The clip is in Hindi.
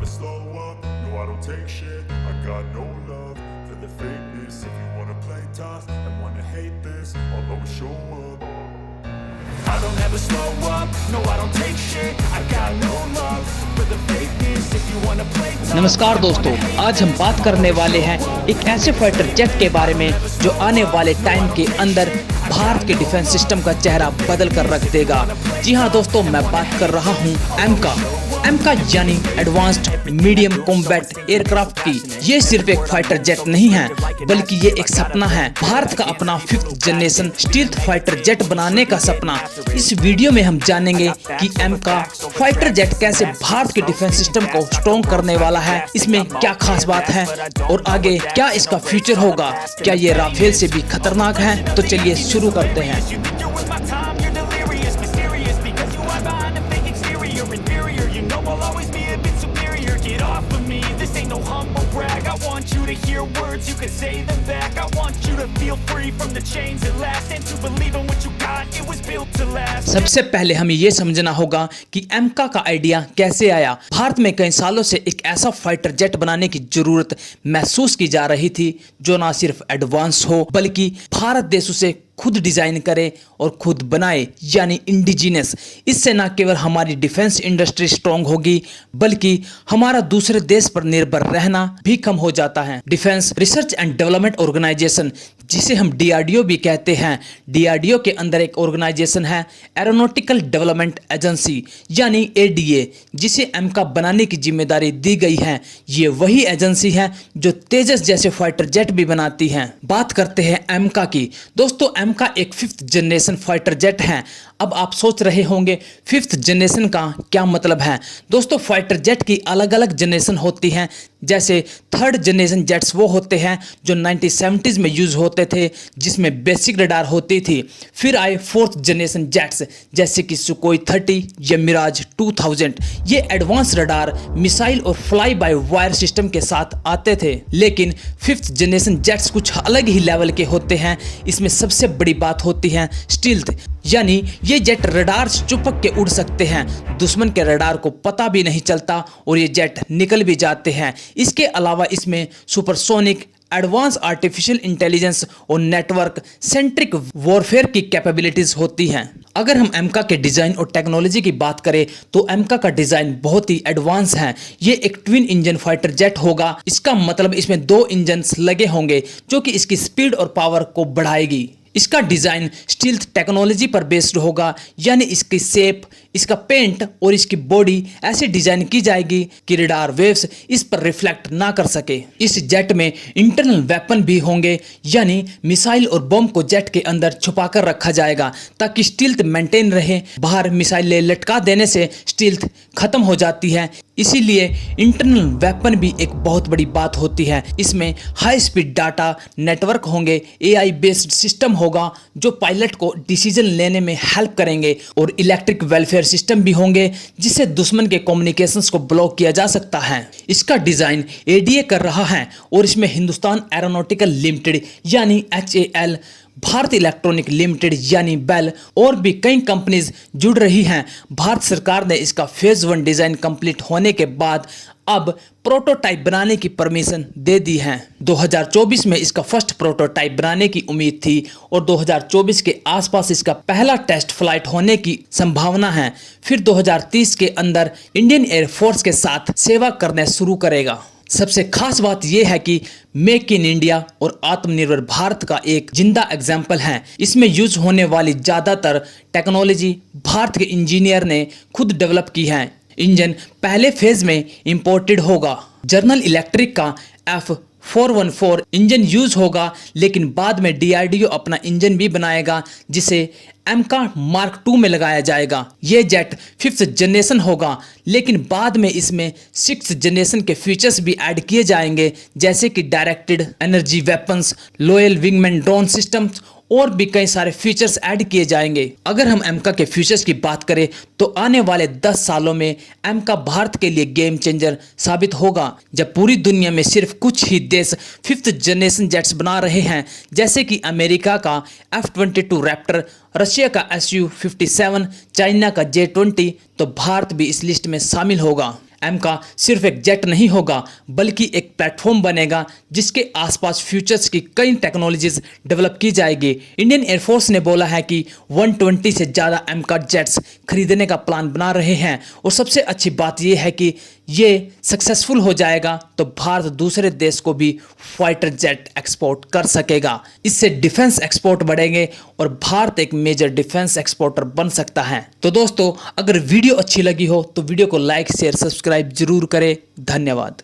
slow up, no I don't take shit. I got no love for the fakeness. If you wanna play tough and wanna hate this, I'll always show up. I don't ever slow up, no I don't take shit. I got no love for the fakeness. If you wanna play tough. नमस्कार दोस्तों, आज हम बात करने वाले हैं एक ऐसे फाइटर जेट के बारे में जो आने वाले टाइम के अंदर भारत के डिफेंस सिस्टम का चेहरा बदल कर रख देगा। जी हाँ दोस्तों, मैं बात कर रहा हूँ एमका यानी एडवांस्ड मीडियम कॉम्बैट एयरक्राफ्ट की। ये सिर्फ एक फाइटर जेट नहीं है, बल्कि ये एक सपना है, भारत का अपना 5th generation stealth fighter jet बनाने का सपना। इस वीडियो में हम जानेंगे कि एमका फाइटर जेट कैसे भारत के डिफेंस सिस्टम को स्ट्रॉन्ग करने वाला है, इसमें क्या खास बात है और आगे क्या इसका फ्यूचर होगा, क्या ये राफेल से भी खतरनाक है। तो चलिए शुरू करते हैं। सबसे पहले हमें ये समझना होगा कि एमका का आइडिया कैसे आया। भारत में कई सालों से एक ऐसा फाइटर जेट बनाने की जरूरत महसूस की जा रही थी जो ना सिर्फ एडवांस हो, बल्कि भारत देश उसे खुद डिजाइन करे और खुद बनाए, यानी इंडिजिनस। इससे न केवल हमारी डिफेंस इंडस्ट्री स्ट्रांग होगी, बल्कि हमारा दूसरे देश पर निर्भर रहना भी कम हो जाता है। Defence research and development organisation, जिसे हम डीआरडीओ भी कहते हैं, डीआरडीओ के अंदर एक ऑर्गेनाइजेशन है एरोनॉटिकल डेवलपमेंट एजेंसी यानी एडीए, जिसे एमका बनाने की जिम्मेदारी दी गई है। ये वही एजेंसी है जो तेजस जैसे फाइटर जेट भी बनाती है। बात करते हैं एमका की। दोस्तों, एमका एक 5th जनरेशन फाइटर जेट है। अब आप सोच रहे होंगे 5th जनरेशन का क्या मतलब है। दोस्तों, फाइटर जेट की अलग अलग जनरेशन होती हैं। जैसे 3rd जनरेशन जेट्स वो होते हैं जो 1970s में यूज होते थे, जिसमें बेसिक रडार होती थी। फिर आए 4th जनरेशन जेट्स जैसे कि सुकोई 30 या मिराज 2000। ये एडवांस रडार, मिसाइल और फ्लाई बाय वायर सिस्टम के साथ आते थे। लेकिन 5th जनरेशन जेट्स कुछ अलग ही लेवल के होते हैं। इसमें सबसे बड़ी बात होती है स्टील्थ, यानी ये जेट रडार से चिपक के उड़ सकते हैं, दुश्मन के रडार को पता भी नहीं चलता और ये जेट निकल भी जाते हैं। इसके अलावा इसमें सुपरसोनिक, एडवांस आर्टिफिशियल इंटेलिजेंस और नेटवर्क सेंट्रिक वॉरफेयर की कैपेबिलिटीज होती हैं। अगर हम एमका के डिजाइन और टेक्नोलॉजी की बात करें तो एमका का डिजाइन बहुत ही एडवांस है। ये एक ट्विन इंजन फाइटर जेट होगा। इसका मतलब इसमें 2 इंजन लगे होंगे जो कि इसकी स्पीड और पावर को बढ़ाएगी। इसका डिजाइन स्टील्थ टेक्नोलॉजी पर बेस्ड होगा, यानी इसकी शेप, इसका पेंट और इसकी बॉडी ऐसे डिजाइन की जाएगी कि रडार वेव्स इस पर रिफ्लेक्ट ना कर सके। इस जेट में इंटरनल वेपन भी होंगे, यानी मिसाइल और बम को जेट के अंदर छुपा कर रखा जाएगा ताकि स्टील्थ मेंटेन रहे। बाहर मिसाइल लटका देने से स्टील्थ खत्म हो जाती है, इसीलिए इंटरनल वेपन भी एक बहुत बड़ी बात होती है। इसमें हाई स्पीड डाटा नेटवर्क होंगे, एआई बेस्ड सिस्टम होगा जो पायलट को डिसीजन लेने में हेल्प करेंगे, और इलेक्ट्रिक वेलफेयर सिस्टम भी होंगे जिससे दुश्मन के कम्युनिकेशंस को ब्लॉक किया जा सकता है। इसका डिजाइन एडीए कर रहा है और इसमें हिंदुस्तान एरोनॉटिकल लिमिटेड यानी HAL, भारत इलेक्ट्रॉनिक लिमिटेड यानी बेल और भी कई कंपनीज जुड़ रही हैं। भारत सरकार ने इसका फेज 1 डिजाइन कंप्लीट होने के बाद अब प्रोटोटाइप बनाने की परमिशन दे दी है। 2024 में इसका फर्स्ट प्रोटोटाइप बनाने की उम्मीद थी और 2024 के आसपास इसका पहला टेस्ट फ्लाइट होने की संभावना है। फिर 2030 के अंदर इंडियन एयरफोर्स के साथ सेवा करने शुरू करेगा। सबसे खास बात यह है कि मेक इन इंडिया और आत्मनिर्भर भारत का एक जिंदा एग्जाम्पल है। इसमें यूज होने वाली ज्यादातर टेक्नोलॉजी भारत के इंजीनियर ने खुद डेवलप की है। इंजन पहले फेज में इंपोर्टेड होगा। जनरल इलेक्ट्रिक का F414 इंजन यूज होगा, लेकिन बाद में डीआरडीओ अपना इंजन भी बनाएगा जिसे एमका मार्क 2 में लगाया जाएगा। ये जेट 5th जनरेशन होगा, लेकिन बाद में इसमें 6th जनरेशन के फीचर्स भी ऐड किए जाएंगे, जैसे कि directed energy weapons, loyal wingman drone systems और भी कई सारे फीचर्स ऐड किए जाएंगे। अगर हम एमका के फीचर्स की बात करें तो आने वाले 10 सालों में एमका भारत के लिए गेम चेंजर साबित होगा, जब पूरी दुनिया में सिर्फ कुछ ही देश 5th जनरेशन जेट्स बना रहे हैं, जैसे कि अमेरिका का F-22 रैप्टर, रशिया का Su-57, चाइना का J-20, तो भारत भी इस लिस्ट में शामिल होगा। एमका सिर्फ एक जेट नहीं होगा बल्कि एक प्लेटफॉर्म बनेगा जिसके आसपास फ्यूचर्स की कई टेक्नोलॉजीज डेवलप की जाएगी। इंडियन एयरफोर्स ने बोला है कि 120 से ज़्यादा एमका जेट्स खरीदने का प्लान बना रहे हैं और सबसे अच्छी बात यह है कि ये सक्सेसफुल हो जाएगा तो भारत दूसरे देश को भी फाइटर जेट एक्सपोर्ट कर सकेगा। इससे डिफेंस एक्सपोर्ट बढ़ेंगे और भारत एक मेजर डिफेंस एक्सपोर्टर बन सकता है। तो दोस्तों, अगर वीडियो अच्छी लगी हो तो वीडियो को लाइक शेयर सब्सक्राइब जरूर करें। धन्यवाद।